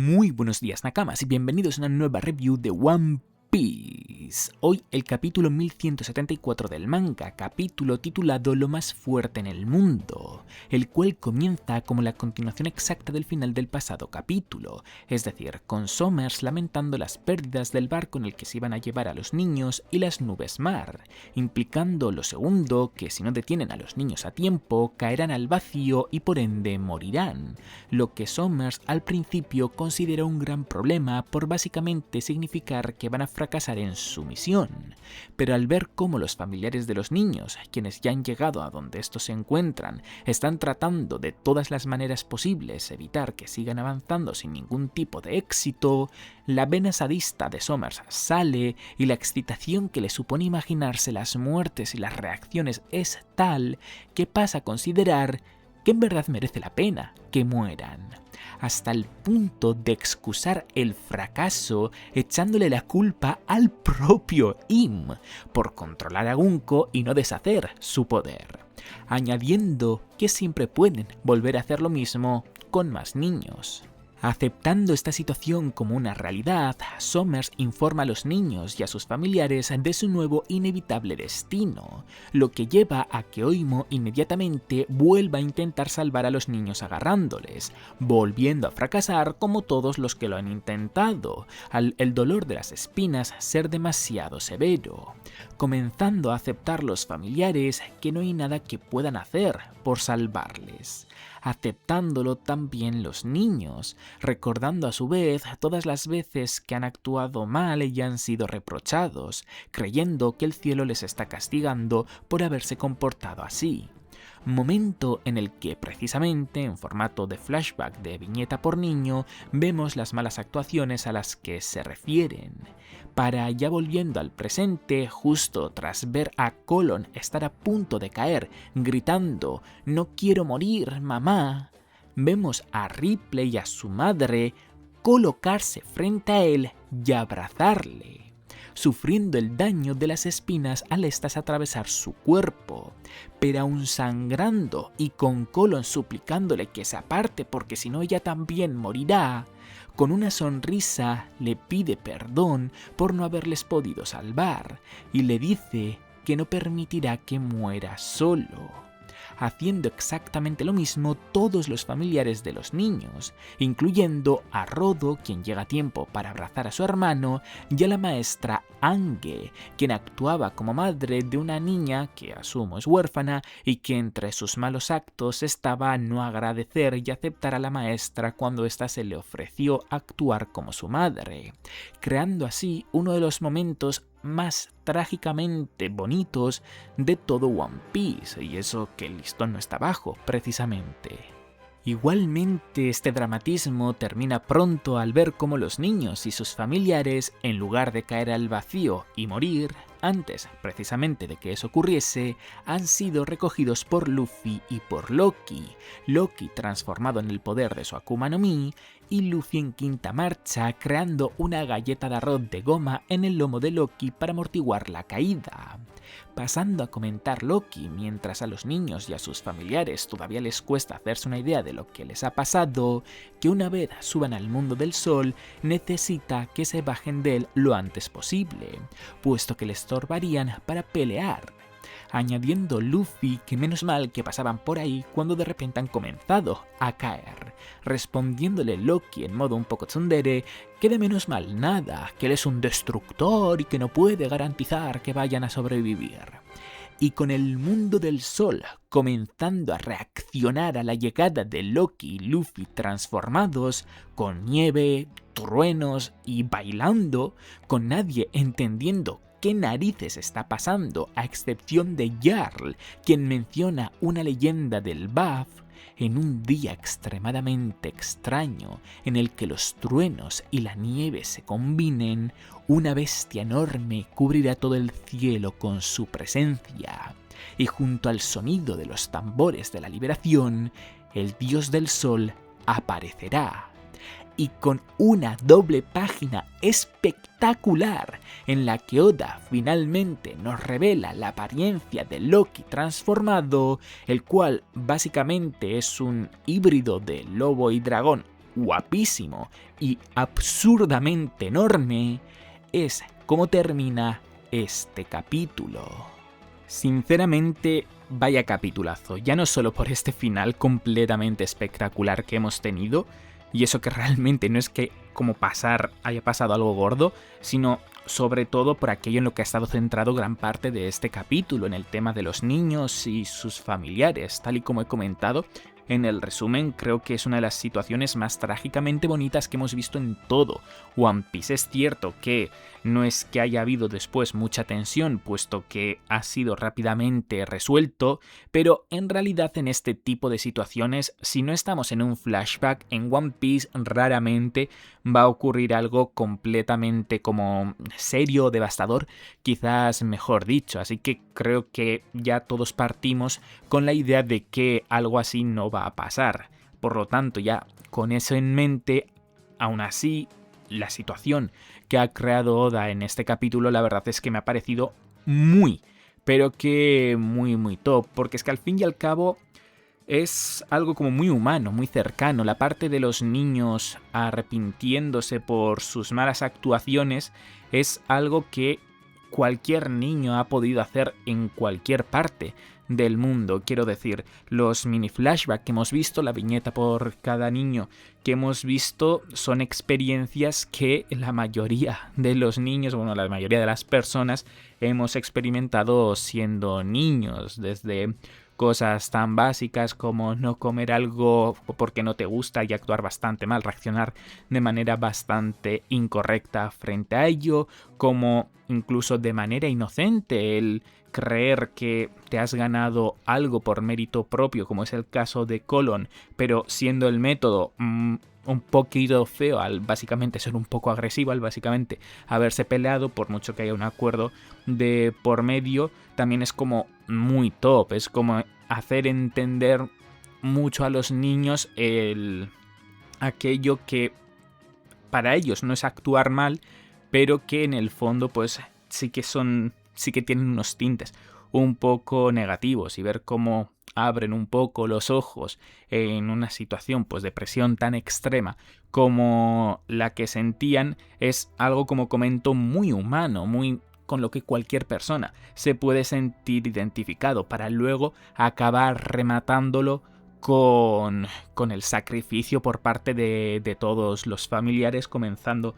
Muy buenos días Nakamas y bienvenidos a una nueva review de One Piece. Hoy el capítulo 1174 del manga, capítulo titulado Lo más fuerte en el mundo, el cual comienza como la continuación exacta del final del pasado capítulo, es decir, con Somers lamentando las pérdidas del barco en el que se iban a llevar a los niños y las nubes mar, implicando lo segundo, que si no detienen a los niños a tiempo, caerán al vacío y por ende morirán, lo que Somers al principio considera un gran problema por básicamente significar que van a fracasar en su misión, pero al ver cómo los familiares de los niños, quienes ya han llegado a donde estos se encuentran, están tratando de todas las maneras posibles evitar que sigan avanzando sin ningún tipo de éxito, la vena sadista de Somers sale y la excitación que le supone imaginarse las muertes y las reacciones es tal que pasa a considerar que en verdad merece la pena que mueran, hasta el punto de excusar el fracaso echándole la culpa al propio Im por controlar a Gunko y no deshacer su poder, añadiendo que siempre pueden volver a hacer lo mismo con más niños. Aceptando esta situación como una realidad, Somers informa a los niños y a sus familiares de su nuevo inevitable destino, lo que lleva a que Oimo inmediatamente vuelva a intentar salvar a los niños agarrándoles, volviendo a fracasar como todos los que lo han intentado, al el dolor de las espinas ser demasiado severo, comenzando a aceptar los familiares que no hay nada que puedan hacer por salvarles, aceptándolo también los niños, recordando a su vez todas las veces que han actuado mal y han sido reprochados, creyendo que el cielo les está castigando por haberse comportado así. Momento en el que precisamente en formato de flashback de viñeta por niño vemos las malas actuaciones a las que se refieren, para ya volviendo al presente justo tras ver a Colon estar a punto de caer gritando «No quiero morir, mamá», vemos a Ripley y a su madre colocarse frente a él y abrazarle, sufriendo el daño de las espinas al estas atravesar su cuerpo, pero aún sangrando y con Colon suplicándole que se aparte porque si no ella también morirá. Con una sonrisa le pide perdón por no haberles podido salvar y le dice que no permitirá que muera solo, haciendo exactamente lo mismo todos los familiares de los niños, incluyendo a Rodo, quien llega a tiempo para abrazar a su hermano, y a la maestra Ange, quien actuaba como madre de una niña que asumo es huérfana y que entre sus malos actos estaba no agradecer y aceptar a la maestra cuando ésta se le ofreció actuar como su madre, creando así uno de los momentos más trágicamente bonitos de todo One Piece, y eso que el listón no está bajo, precisamente. Igualmente, este dramatismo termina pronto al ver cómo los niños y sus familiares, en lugar de caer al vacío y morir, antes precisamente de que eso ocurriese, han sido recogidos por Luffy y por Loki, Loki transformado en el poder de su Akuma no Mi, y Luffy en quinta marcha creando una galleta de arroz de goma en el lomo de Loki para amortiguar la caída. Pasando a comentar Loki, mientras a los niños y a sus familiares todavía les cuesta hacerse una idea de lo que les ha pasado, que una vez suban al mundo del sol necesita que se bajen de él lo antes posible, puesto que les estorbarían para pelear, añadiendo Luffy que menos mal que pasaban por ahí cuando de repente han comenzado a caer, respondiéndole Loki en modo un poco tsundere que de menos mal nada, que él es un destructor y que no puede garantizar que vayan a sobrevivir. Y con el mundo del sol comenzando a reaccionar a la llegada de Loki y Luffy transformados, con nieve, truenos y bailando, con nadie entendiendo qué narices está pasando a excepción de Jarl, quien menciona una leyenda del Baf, en un día extremadamente extraño en el que los truenos y la nieve se combinen, una bestia enorme cubrirá todo el cielo con su presencia, y junto al sonido de los tambores de la liberación, el dios del sol aparecerá. Y con una doble página espectacular en la que Oda finalmente nos revela la apariencia de Loki transformado, el cual básicamente es un híbrido de lobo y dragón guapísimo y absurdamente enorme es cómo termina este capítulo. Sinceramente, vaya capitulazo, ya no solo por este final completamente espectacular que hemos tenido, y eso que realmente no es que como haya pasado algo gordo, sino sobre todo por aquello en lo que ha estado centrado gran parte de este capítulo, en el tema de los niños y sus familiares, tal y como he comentado. En el resumen, creo que es una de las situaciones más trágicamente bonitas que hemos visto en todo One Piece. Es cierto que no es que haya habido después mucha tensión, puesto que ha sido rápidamente resuelto, pero en realidad en este tipo de situaciones, si no estamos en un flashback, en One Piece raramente va a ocurrir algo completamente como serio o devastador, quizás mejor dicho. Así que creo que ya todos partimos con la idea de que algo así no va a pasar. Por lo tanto, ya con eso en mente, aún así, la situación que ha creado Oda en este capítulo, la verdad es que me ha parecido muy, pero que muy top, porque es que al fin y al cabo es algo como muy humano, muy cercano. La parte de los niños arrepintiéndose por sus malas actuaciones es algo que cualquier niño ha podido hacer en cualquier parte del mundo. Quiero decir, los mini flashbacks que hemos visto, la viñeta por cada niño que hemos visto, son experiencias que la mayoría de los niños, bueno, la mayoría de las personas hemos experimentado siendo niños, desde cosas tan básicas como no comer algo porque no te gusta y actuar bastante mal, reaccionar de manera bastante incorrecta frente a ello, como incluso de manera inocente el creer que te has ganado algo por mérito propio, como es el caso de Colon, pero siendo el método un poquito feo, al básicamente ser un poco agresivo, al básicamente haberse peleado, por mucho que haya un acuerdo de por medio, también es como muy top, es como hacer entender mucho a los niños aquello que para ellos no es actuar mal, pero que en el fondo pues sí que tienen unos tintes un poco negativos, y ver cómo abren un poco los ojos en una situación pues de presión tan extrema como la que sentían es algo, como comento, muy humano, muy con lo que cualquier persona se puede sentir identificado, para luego acabar rematándolo con el sacrificio por parte de todos los familiares, comenzando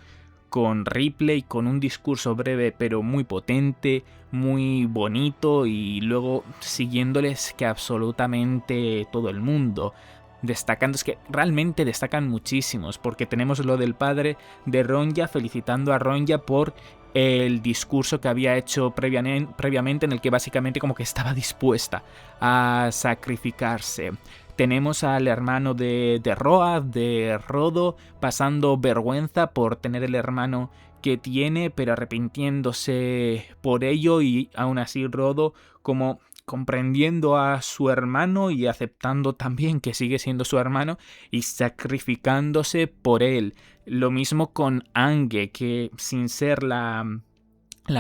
con Ripley, con un discurso breve pero muy potente, muy bonito, y luego siguiéndoles que absolutamente todo el mundo. Destacando, es que realmente destacan muchísimos, porque tenemos lo del padre de Ronya felicitando a Ronya por el discurso que había hecho previamente, en el que básicamente como que estaba dispuesta a sacrificarse. Tenemos al hermano de Roa, de Rodo, pasando vergüenza por tener el hermano que tiene, pero arrepintiéndose por ello, y aún así Rodo como comprendiendo a su hermano y aceptando también que sigue siendo su hermano y sacrificándose por él. Lo mismo con Ange, que sin ser la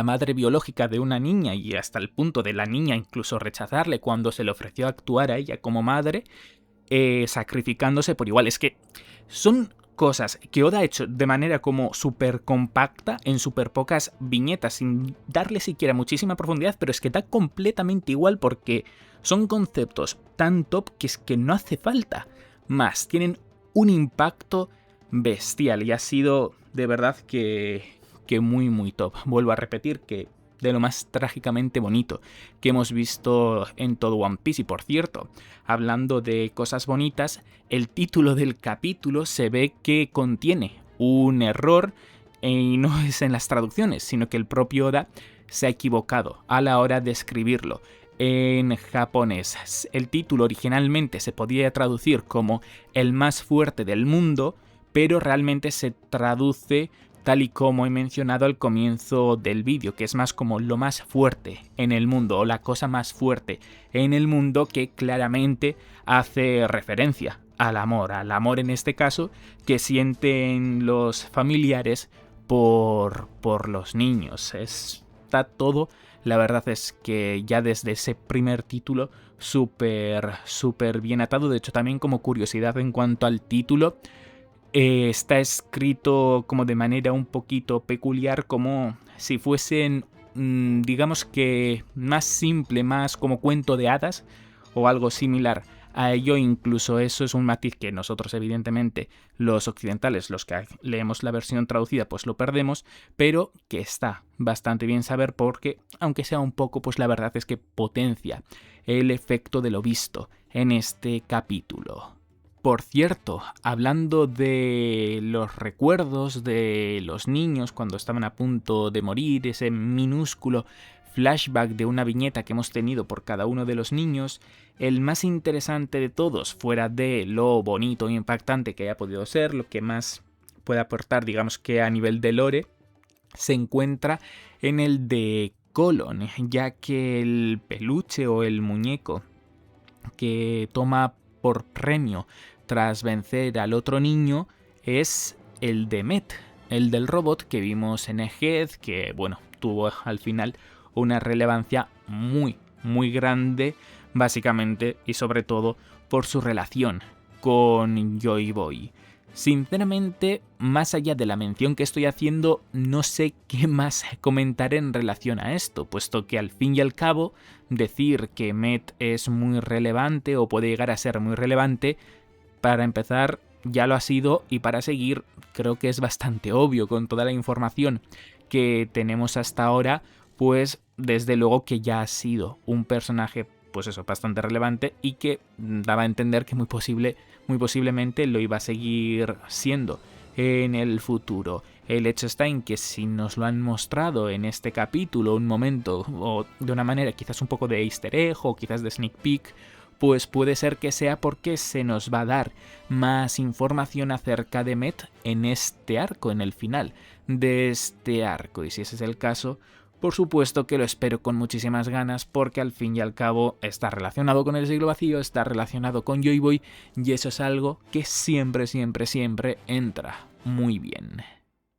madre biológica de una niña, y hasta el punto de la niña incluso rechazarle cuando se le ofreció actuar a ella como madre, sacrificándose por igual. Es que son cosas que Oda ha hecho de manera como súper compacta, en súper pocas viñetas, sin darle siquiera muchísima profundidad, pero es que da completamente igual, porque son conceptos tan top que es que no hace falta más. Tienen un impacto bestial y ha sido de verdad que muy top. Vuelvo a repetir que de lo más trágicamente bonito que hemos visto en todo One Piece. Y por cierto, hablando de cosas bonitas, el título del capítulo se ve que contiene un error, y no es en las traducciones, sino que el propio Oda se ha equivocado a la hora de escribirlo. En japonés, el título originalmente se podía traducir como el más fuerte del mundo, pero realmente se traduce tal y como he mencionado al comienzo del vídeo, que es más como lo más fuerte en el mundo, o la cosa más fuerte en el mundo, que claramente hace referencia al amor en este caso, que sienten los familiares por los niños. Está todo, la verdad es que ya desde ese primer título, súper bien atado. De hecho, también como curiosidad en cuanto al título, Está escrito como de manera un poquito peculiar, como si fuesen, digamos que más simple, más como cuento de hadas o algo similar a ello. Incluso eso es un matiz que nosotros, evidentemente, los occidentales, los que leemos la versión traducida, pues lo perdemos, pero que está bastante bien saber porque, aunque sea un poco, pues la verdad es que potencia el efecto de lo visto en este capítulo. Por cierto, hablando de los recuerdos de los niños cuando estaban a punto de morir, ese minúsculo flashback de una viñeta que hemos tenido por cada uno de los niños, el más interesante de todos, fuera de lo bonito e impactante que haya podido ser, lo que más puede aportar, digamos que a nivel de lore, se encuentra en el de Colon, ya que el peluche o el muñeco que toma por premio tras vencer al otro niño es el de Met, el del robot que vimos en Egghead, que bueno, tuvo al final una relevancia muy grande, básicamente y sobre todo por su relación con Joy Boy. Sinceramente, más allá de la mención que estoy haciendo, no sé qué más comentar en relación a esto, puesto que al fin y al cabo, decir que Met es muy relevante o puede llegar a ser muy relevante, para empezar, ya lo ha sido, y para seguir, creo que es bastante obvio con toda la información que tenemos hasta ahora, pues desde luego que ya ha sido un personaje, pues eso, bastante relevante y que daba a entender que muy posiblemente lo iba a seguir siendo en el futuro. El hecho está en que si nos lo han mostrado en este capítulo un momento o de una manera quizás un poco de easter egg o quizás de sneak peek, pues puede ser que sea porque se nos va a dar más información acerca de Met en este arco, en el final de este arco. Y si ese es el caso, por supuesto que lo espero con muchísimas ganas, porque al fin y al cabo está relacionado con el siglo vacío, está relacionado con Joy Boy, y eso es algo que siempre entra muy bien.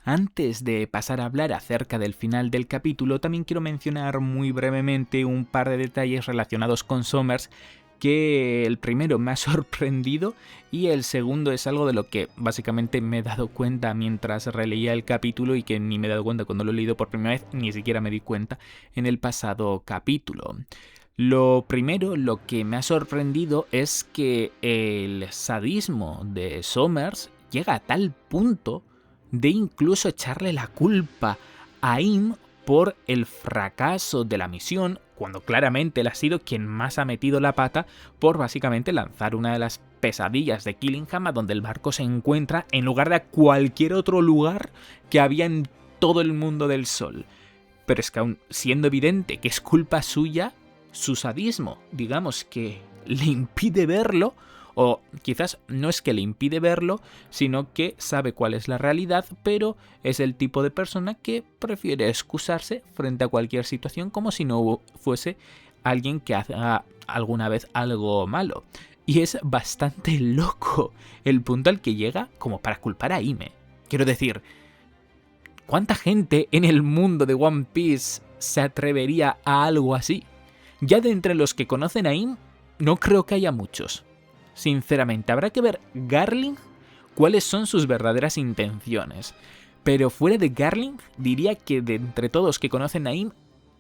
Antes de pasar a hablar acerca del final del capítulo, también quiero mencionar muy brevemente un par de detalles relacionados con Summers, que el primero me ha sorprendido y el segundo es algo de lo que básicamente me he dado cuenta mientras releía el capítulo y que ni me he dado cuenta cuando lo he leído por primera vez, ni siquiera me di cuenta en el pasado capítulo. Lo primero, lo que me ha sorprendido es que el sadismo de Summers llega a tal punto de incluso echarle la culpa a Im por el fracaso de la misión, cuando claramente él ha sido quien más ha metido la pata por básicamente lanzar una de las pesadillas de Killingham a donde el barco se encuentra en lugar de a cualquier otro lugar que había en todo el mundo del Sol. Pero es que aun siendo evidente que es culpa suya, su sadismo, digamos que le impide verlo, o quizás no es que le impide verlo, sino que sabe cuál es la realidad, pero es el tipo de persona que prefiere excusarse frente a cualquier situación como si no fuese alguien que haga alguna vez algo malo. Y es bastante loco el punto al que llega como para culpar a Ime. Quiero decir, ¿cuánta gente en el mundo de One Piece se atrevería a algo así? Ya de entre los que conocen a Im, no creo que haya muchos. Sinceramente, habrá que ver Garling cuáles son sus verdaderas intenciones. Pero fuera de Garling, diría que de entre todos que conocen a Im,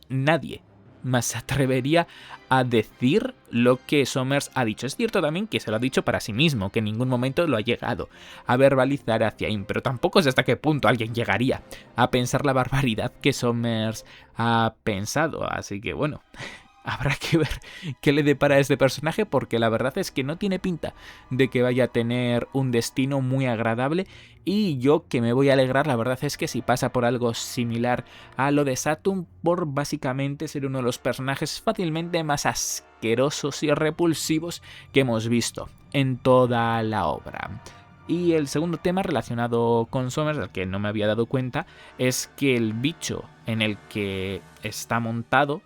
nadie más se atrevería a decir lo que Summers ha dicho. Es cierto también que se lo ha dicho para sí mismo, que en ningún momento lo ha llegado a verbalizar hacia Im, pero tampoco sé hasta qué punto alguien llegaría a pensar la barbaridad que Summers ha pensado. Así que bueno, habrá que ver qué le depara a este personaje, porque la verdad es que no tiene pinta de que vaya a tener un destino muy agradable, y yo que me voy a alegrar, la verdad es que si pasa por algo similar a lo de Saturn, por básicamente ser uno de los personajes fácilmente más asquerosos y repulsivos que hemos visto en toda la obra. Y el segundo tema relacionado con Summers, al que no me había dado cuenta, es que el bicho en el que está montado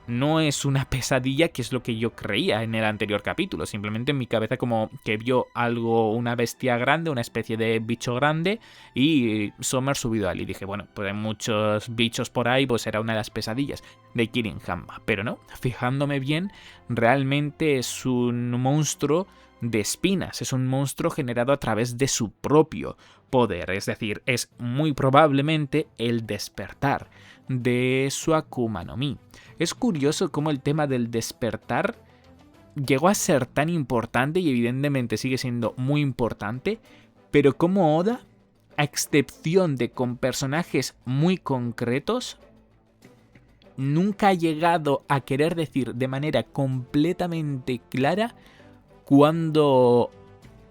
no es una pesadilla, que es lo que yo creía en el anterior capítulo. Simplemente en mi cabeza como que vio algo, una bestia grande, una especie de bicho grande, y Summers subido a él. Y dije, bueno, pues hay muchos bichos por ahí, pues era una de las pesadillas de Killingham. Pero no, fijándome bien, realmente es un monstruo de espinas, es un monstruo generado a través de su propio poder, es decir, es muy probablemente el despertar de su Akuma no Mi. Es curioso cómo el tema del despertar llegó a ser tan importante y evidentemente sigue siendo muy importante, pero como Oda, a excepción de con personajes muy concretos, nunca ha llegado a querer decir de manera completamente clara cuando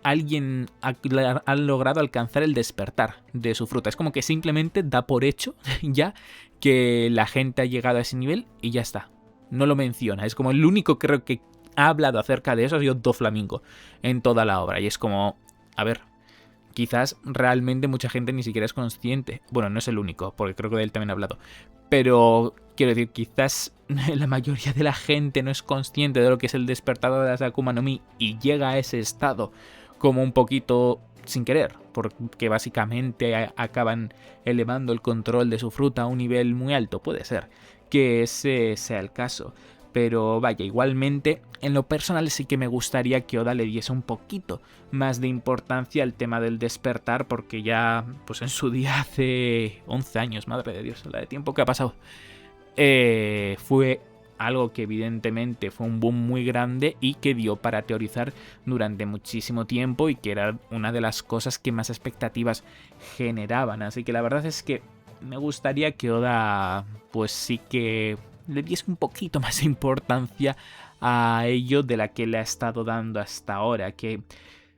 alguien ha logrado alcanzar el despertar de su fruta. Es como que simplemente da por hecho ya que la gente ha llegado a ese nivel y ya está. No lo menciona. Es como el único creo que ha hablado acerca de eso ha sido Doflamingo en toda la obra. Y es como, a ver, quizás realmente mucha gente ni siquiera es consciente. Bueno, no es el único, porque creo que de él también ha hablado. Pero quiero decir, quizás la mayoría de la gente no es consciente de lo que es el despertado de las Akuma no Mi y llega a ese estado como un poquito sin querer, porque básicamente acaban elevando el control de su fruta a un nivel muy alto. Puede ser que ese sea el caso. Pero vaya, igualmente, en lo personal sí que me gustaría que Oda le diese un poquito más de importancia al tema del despertar, porque ya, pues en su día hace 11 años, madre de Dios, la de tiempo que ha pasado, fue algo que evidentemente fue un boom muy grande y que dio para teorizar durante muchísimo tiempo y que era una de las cosas que más expectativas generaban. Así que la verdad es que me gustaría que Oda, pues sí que le diese un poquito más de importancia a ello de la que le ha estado dando hasta ahora, que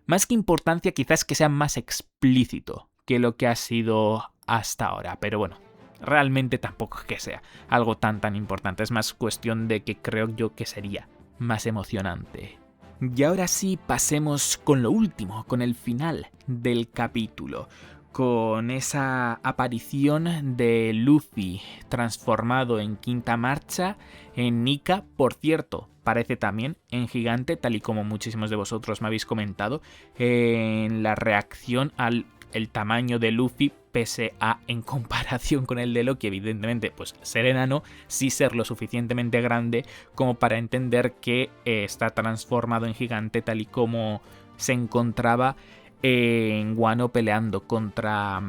más que importancia quizás que sea más explícito que lo que ha sido hasta ahora, pero bueno, realmente tampoco es que sea algo tan importante, es más cuestión de que creo yo que sería más emocionante. Y ahora sí, pasemos con lo último, con el final del capítulo, con esa aparición de Luffy transformado en quinta marcha en Nika. Por cierto, parece también en gigante, tal y como muchísimos de vosotros me habéis comentado, en la reacción al el tamaño de Luffy, pese a, en comparación con el de Loki, evidentemente, pues ser enano, sí ser lo suficientemente grande como para entender que está transformado en gigante, tal y como se encontraba en Wano peleando contra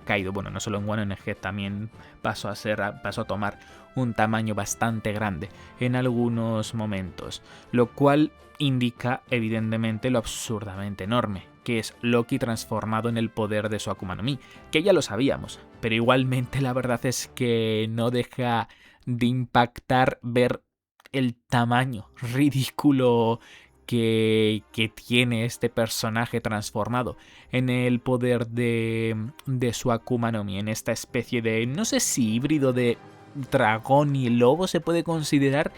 Kaido. Bueno, no solo en Wano, en Egghead también pasó a tomar un tamaño bastante grande en algunos momentos, lo cual indica evidentemente lo absurdamente enorme que es Loki transformado en el poder de su Akuma no Mi, que ya lo sabíamos, pero igualmente la verdad es que no deja de impactar ver el tamaño ridículo que tiene este personaje transformado en el poder de su Akuma no Mi, en esta especie de, no sé si híbrido de dragón y lobo se puede considerar,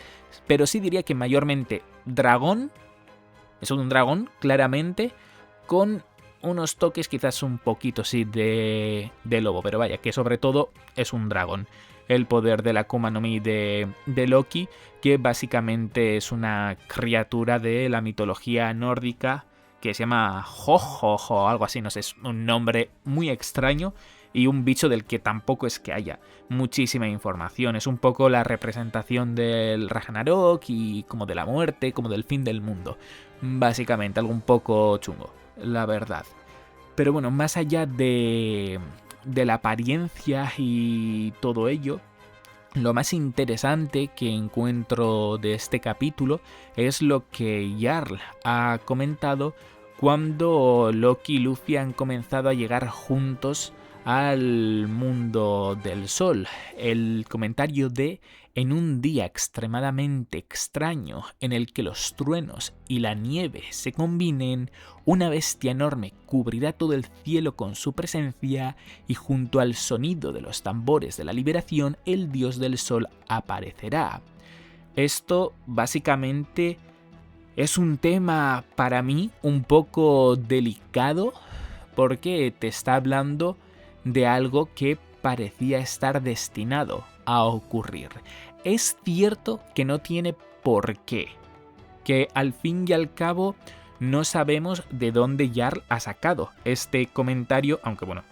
pero sí diría que mayormente dragón, es un dragón claramente, con unos toques quizás un poquito sí de lobo, pero vaya, que sobre todo es un dragón. El poder de la Akuma no Mi de Loki, que básicamente es una criatura de la mitología nórdica que se llama Jojojo o algo así, no sé, es un nombre muy extraño y un bicho del que tampoco es que haya muchísima información. Es un poco la representación del Ragnarok y como de la muerte, como del fin del mundo. Básicamente, algo un poco chungo, la verdad. Pero bueno, más allá de la apariencia y todo ello, lo más interesante que encuentro de este capítulo es lo que Jarl ha comentado cuando Loki y Luffy han comenzado a llegar juntos al mundo del sol. El comentario de en un día extremadamente extraño en el que los truenos y la nieve se combinen, una bestia enorme cubrirá todo el cielo con su presencia y junto al sonido de los tambores de la liberación el dios del sol aparecerá. Esto básicamente es un tema para mí un poco delicado porque te está hablando de algo que parecía estar destinado a ocurrir. Es cierto que no tiene por qué, que al fin y al cabo no sabemos de dónde Jarl ha sacado este comentario, aunque bueno,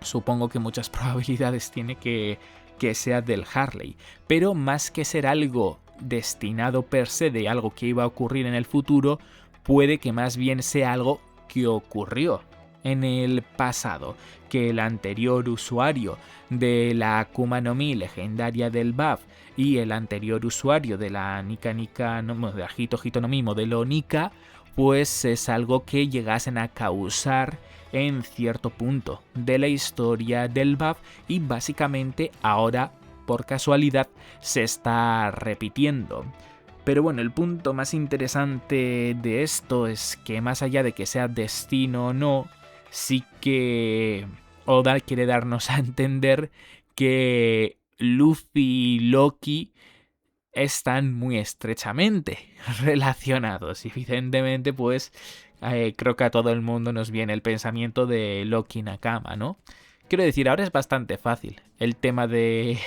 supongo que muchas probabilidades tiene que sea del Harley, pero más que ser algo destinado per se de algo que iba a ocurrir en el futuro, puede que más bien sea algo que ocurrió en el pasado, que el anterior usuario de la Akuma no Mi legendaria del BAF y el anterior usuario de la de la Hito no Mi modelo Nika, pues es algo que llegasen a causar en cierto punto de la historia del BAF y básicamente ahora por casualidad se está repitiendo. Pero bueno, el punto más interesante de esto es que más allá de que sea destino o no, sí que Oda quiere darnos a entender que Luffy y Loki están muy estrechamente relacionados. Y evidentemente, pues creo que a todo el mundo nos viene el pensamiento de Loki Nakama, ¿no? Quiero decir, ahora es bastante fácil el tema de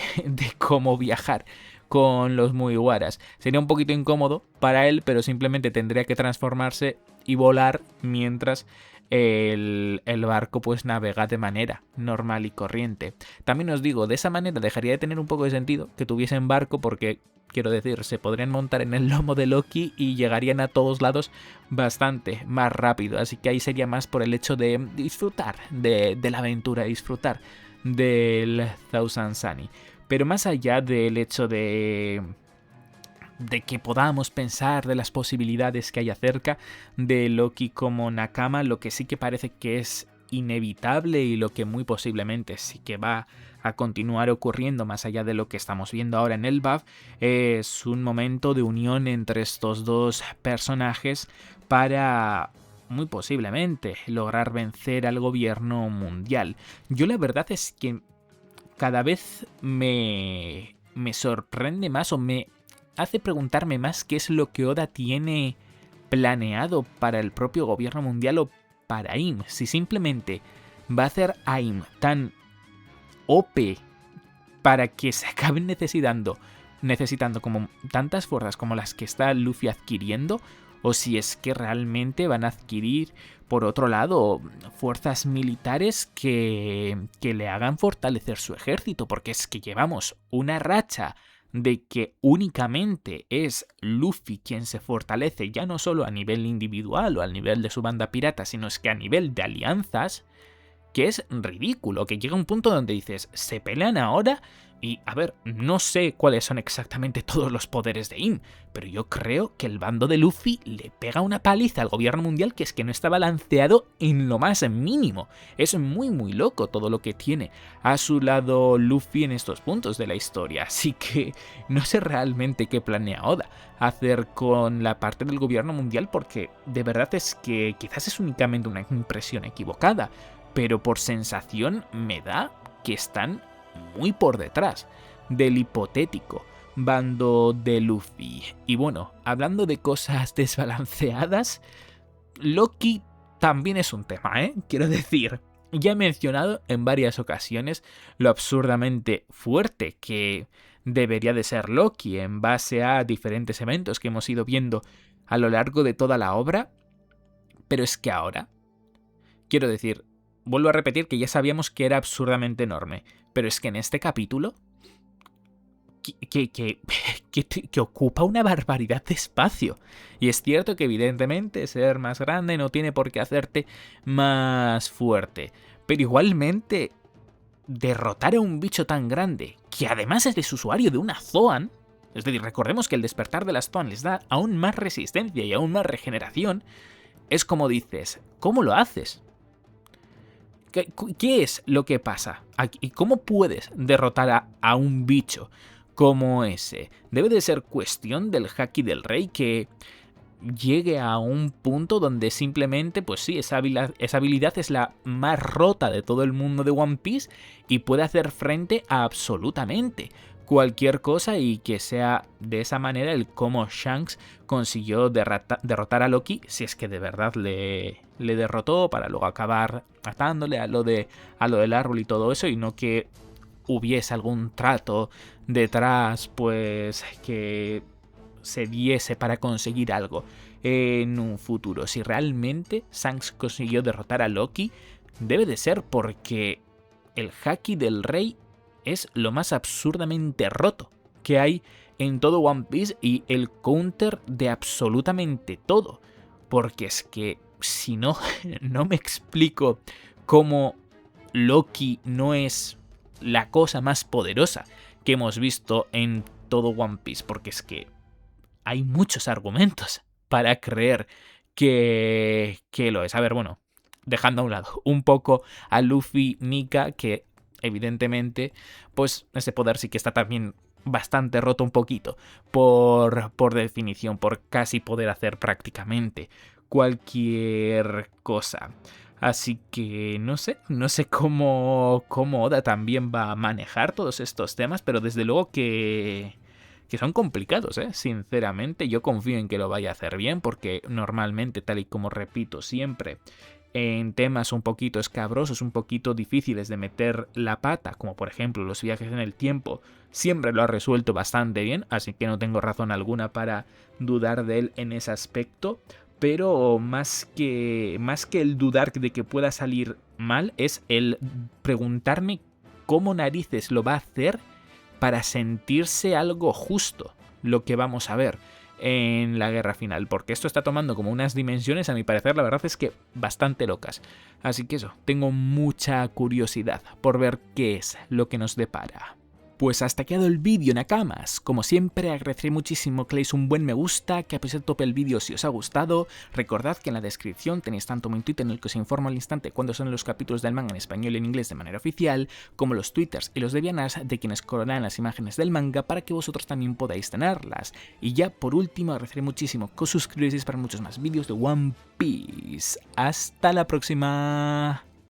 cómo viajar con los Mugiwaras. Sería un poquito incómodo para él, pero simplemente tendría que transformarse y volar mientras el barco pues navega de manera normal y corriente. También os digo, de esa manera dejaría de tener un poco de sentido que tuviesen barco porque, quiero decir, se podrían montar en el lomo de Loki y llegarían a todos lados bastante más rápido. Así que ahí sería más por el hecho de disfrutar de la aventura, disfrutar del Thousand Sunny. Pero más allá del hecho de que podamos pensar de las posibilidades que hay acerca de Loki como Nakama, lo que sí que parece que es inevitable y lo que muy posiblemente sí que va a continuar ocurriendo más allá de lo que estamos viendo ahora en el BAF, es un momento de unión entre estos dos personajes para muy posiblemente lograr vencer al gobierno mundial. Yo la verdad es que cada vez me sorprende más o me hace preguntarme más qué es lo que Oda tiene planeado para el propio gobierno mundial o para AIM. Si simplemente va a hacer AIM tan OP para que se acaben necesitando como tantas fuerzas como las que está Luffy adquiriendo, o si es que realmente van a adquirir, por otro lado, fuerzas militares que le hagan fortalecer su ejército, porque es que llevamos una racha de que únicamente es Luffy quien se fortalece, ya no solo a nivel individual o al nivel de su banda pirata, sino es que a nivel de alianzas, que es ridículo, que llega un punto donde dices, se pelean ahora y, a ver, no sé cuáles son exactamente todos los poderes de AIM, pero yo creo que el bando de Luffy le pega una paliza al gobierno mundial que es que no está balanceado en lo más mínimo. Es muy muy loco todo lo que tiene a su lado Luffy en estos puntos de la historia, así que no sé realmente qué planea Oda hacer con la parte del gobierno mundial, porque de verdad es que quizás es únicamente una impresión equivocada, pero por sensación me da que están muy por detrás del hipotético bando de Luffy. Y bueno, hablando de cosas desbalanceadas, Loki también es un tema, ¿eh? Quiero decir, ya he mencionado en varias ocasiones lo absurdamente fuerte que debería de ser Loki en base a diferentes eventos que hemos ido viendo a lo largo de toda la obra, pero es que ahora, quiero decir, vuelvo a repetir que ya sabíamos que era absurdamente enorme, pero es que en este capítulo que ocupa una barbaridad de espacio. Y es cierto que evidentemente ser más grande no tiene por qué hacerte más fuerte, pero igualmente derrotar a un bicho tan grande, que además es usuario de una Zoan, es decir, recordemos que el despertar de las Zoan les da aún más resistencia y aún más regeneración, es como dices, ¿cómo lo haces? ¿Qué es lo que pasa? ¿Y cómo puedes derrotar a un bicho como ese? Debe de ser cuestión del Haki del Rey que llegue a un punto donde simplemente, pues sí, esa habilidad es la más rota de todo el mundo de One Piece y puede hacer frente a absolutamente cualquier cosa, y que sea de esa manera el cómo Shanks consiguió derrotar a Loki, si es que de verdad le derrotó, para luego acabar atándole a lo del árbol y todo eso, y no que hubiese algún trato detrás pues que se diese para conseguir algo en un futuro. Si realmente Shanks consiguió derrotar a Loki, debe de ser porque el Haki del Rey es lo más absurdamente roto que hay en todo One Piece y el counter de absolutamente todo. Porque es que si no, no me explico cómo Loki no es la cosa más poderosa que hemos visto en todo One Piece. Porque es que hay muchos argumentos para creer que lo es. A ver, bueno, dejando a un lado un poco a Luffy, Nika, que evidentemente, pues ese poder sí que está también bastante roto un poquito, por definición, por casi poder hacer prácticamente cualquier cosa. Así que no sé cómo Oda también va a manejar todos estos temas, pero desde luego que son complicados, sinceramente. Yo confío en que lo vaya a hacer bien, porque normalmente, tal y como repito siempre, en temas un poquito escabrosos, un poquito difíciles de meter la pata, como por ejemplo los viajes en el tiempo, siempre lo ha resuelto bastante bien, así que no tengo razón alguna para dudar de él en ese aspecto. Pero más que el dudar de que pueda salir mal, es el preguntarme cómo narices lo va a hacer para sentirse algo justo lo que vamos a ver en la guerra final, porque esto está tomando como unas dimensiones, a mi parecer, la verdad es que bastante locas. Así que eso, tengo mucha curiosidad por ver qué es lo que nos depara. Pues hasta aquí ha quedado el vídeo, Nakamas. Como siempre, agradeceré muchísimo que le deis un buen me gusta, que apoyéis el tope el vídeo si os ha gustado. Recordad que en la descripción tenéis tanto mi Twitter, en el que os informo al instante cuando son los capítulos del manga en español y en inglés de manera oficial, como los twitters y los de Vianas de quienes colorean las imágenes del manga para que vosotros también podáis tenerlas. Y ya por último, agradeceré muchísimo que os suscribáis para muchos más vídeos de One Piece. ¡Hasta la próxima!